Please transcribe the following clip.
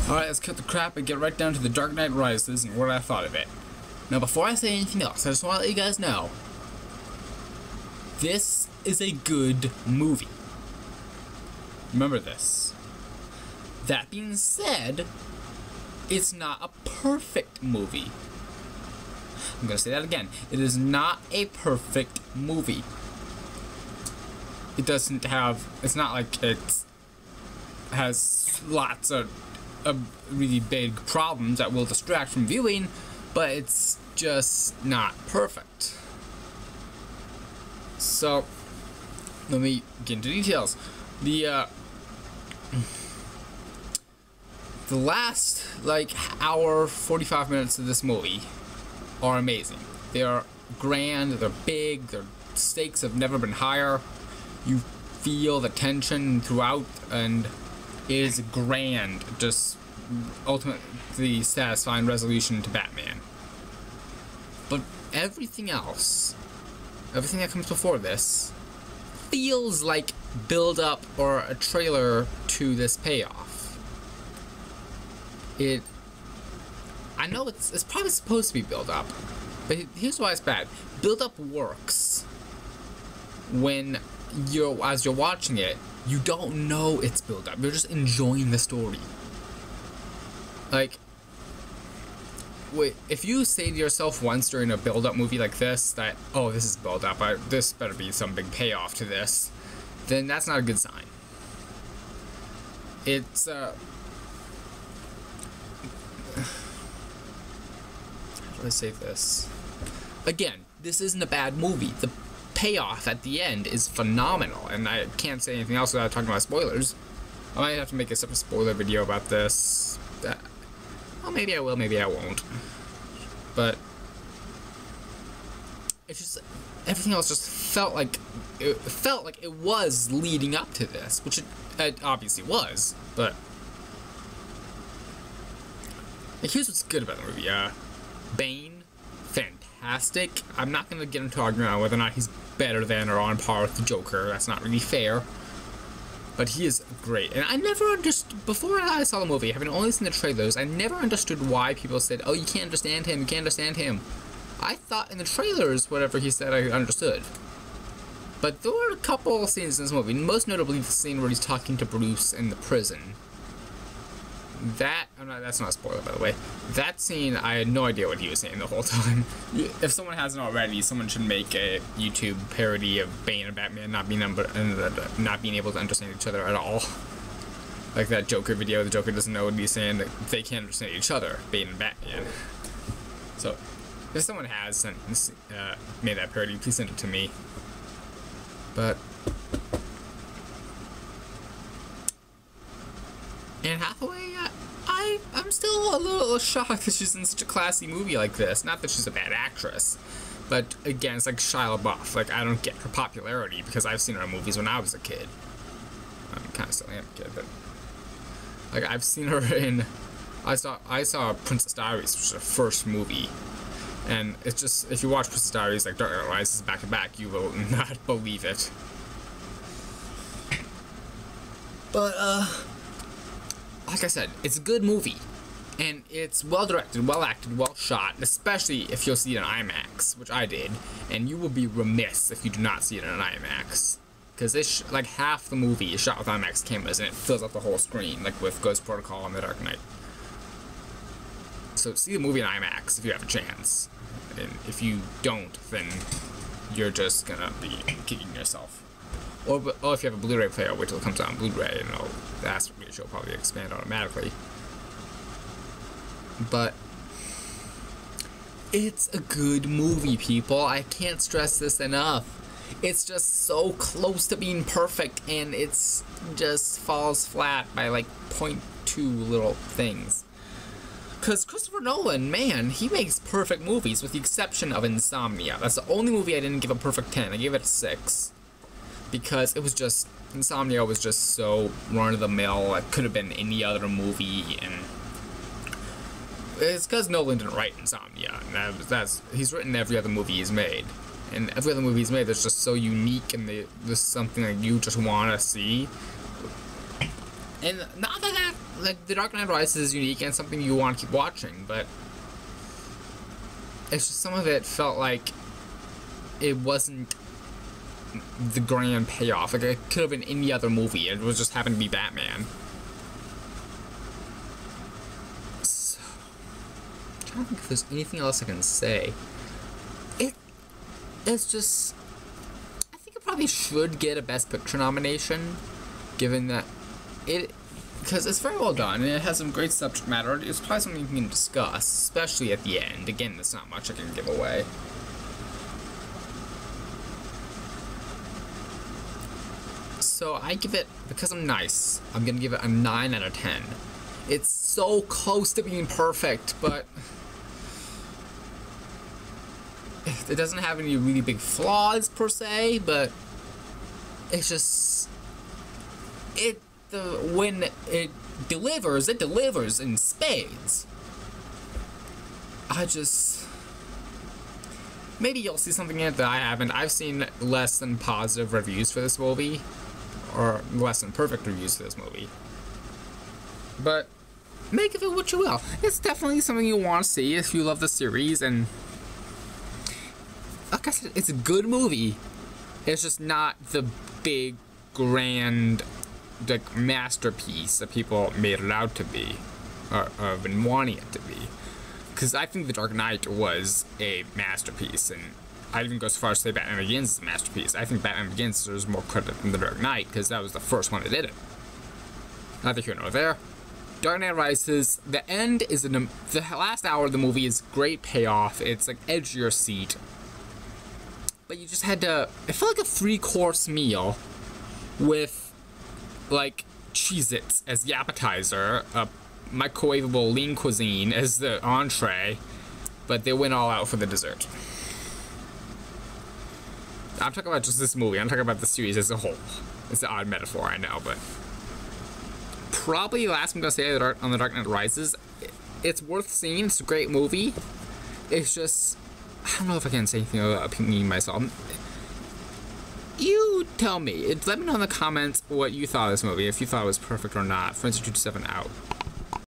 Alright, let's cut the crap and get right down to The Dark Knight Rises and what I thought of it. Now, before I say anything else, I just want to let you guys know, this is a good movie. Remember this. That being said, it's not a perfect movie. I'm gonna say that again. It is not a perfect movie. It doesn't have, it's not like it has lots of really big problems that will distract from viewing, but it's just not perfect. So, let me get into details. The last, like, hour, 45 minutes of this movie are amazing. They are grand, they're big, their stakes have never been higher. You feel the tension throughout, and it is grand, just ultimately satisfying resolution to Batman. But everything else, everything that comes before this, feels like build-up or a trailer to this payoff. I know it's probably supposed to be build-up, but here's why it's bad. Build-up works when as you're watching it, you don't know it's build-up. You're just enjoying the story. Like, wait, if you say to yourself once during a build-up movie like this that, oh, this is build-up, this better be some big payoff to this, then that's not a good sign. It's, how do I say this? Again, this isn't a bad movie. The payoff at the end is phenomenal, and I can't say anything else without talking about spoilers. I might have to make a separate spoiler video about this. Well, maybe I will, maybe I won't. But it's just, everything else just felt like it was leading up to this, which it obviously was. But like, here's what's good about the movie. Bane, fantastic. I'm not gonna get into argument on whether or not he's better than or on par with the Joker. That's not really fair. But he is great. And I never understood, before I saw the movie, having only seen the trailers, I never understood why people said, oh, you can't understand him, you can't understand him. I thought in the trailers, whatever he said, I understood. But there were a couple scenes in this movie, most notably the scene where he's talking to Bruce in the prison. That's not a spoiler, by the way. That scene, I had no idea what he was saying the whole time. If someone hasn't already, someone should make a YouTube parody of Bane and Batman not being able to understand each other at all. Like that Joker video, the Joker doesn't know what he's saying, they can't understand each other, Bane and Batman. So, if someone has made that parody, please send it to me. But Anne Hathaway, I'm still a little shocked that she's in such a classy movie like this. Not that she's a bad actress, but again, it's like Shia LaBeouf. Like, I don't get her popularity because I've seen her in movies when I was a kid. I'm kind of still am a kid, but like, I've seen her in. I saw Princess Diaries, which is her first movie, and it's just, if you watch Princess Diaries like Dark Knight Rises back to back, you will not believe it. But like I said, it's a good movie, and it's well directed, well acted, well shot, especially if you'll see it in IMAX, which I did, and you will be remiss if you do not see it in an IMAX, because it's like half the movie is shot with IMAX cameras, and it fills up the whole screen, like with Ghost Protocol and The Dark Knight. So see the movie in IMAX if you have a chance, and if you don't, then you're just gonna be kicking yourself. Or if you have a Blu-ray player, wait till it comes out on Blu-ray, and the aspect ratio will probably expand automatically. But it's a good movie, people. I can't stress this enough. It's just so close to being perfect, and it's just falls flat by like 0.2 little things. Because Christopher Nolan, man, he makes perfect movies with the exception of Insomnia. That's the only movie I didn't give a perfect 10. I gave it a 6. Because it was just, Insomnia was just so run-of-the-mill. It could have been any other movie, and it's because Nolan didn't write Insomnia. And he's written every other movie he's made, and every other movie he's made that's just so unique, and there's something that you just want to see. And not that like, The Dark Knight Rises is unique and something you want to keep watching, but it's just some of it felt like it wasn't the grand payoff. Like, it could have been any other movie. It was just happened to be Batman. So, I'm trying to think if there's anything else I can say. It's just, I think it probably should get a Best Picture nomination, given that because it's very well done and it has some great subject matter. It's probably something you can discuss, especially at the end. Again, there's not much I can give away. So I give it, because I'm nice, I'm gonna give it a 9 out of 10. It's so close to being perfect, but it doesn't have any really big flaws per se, but it's just when it delivers in spades. Maybe you'll see something in it that I haven't. I've seen less than positive reviews for this movie, or less than perfect reviews for this movie. But make of it what you will. It's definitely something you want to see if you love the series, and like I said, it's a good movie. It's just not the big, grand, like, masterpiece that people made it out to be, or have been wanting it to be. Because I think The Dark Knight was a masterpiece, and I'd even go so far as to say Batman Begins is a masterpiece. I think Batman Begins deserves more credit than The Dark Knight, because that was the first one that did it. Neither here nor there. Dark Knight Rises, the end is the last hour of the movie is great payoff. It's like edge of your seat. But you just had to, it felt like a 3-course meal with, like, Cheez-Its as the appetizer, a microwavable lean cuisine as the entree, but they went all out for the dessert. I'm talking about just this movie, I'm talking about the series as a whole. It's an odd metaphor, I know, but probably the last thing I'm gonna say on The Dark Knight Rises, it's worth seeing, it's a great movie. It's just, I don't know if I can say anything about opinion myself. You tell me. Let me know in the comments what you thought of this movie, if you thought it was perfect or not. Friends227 out.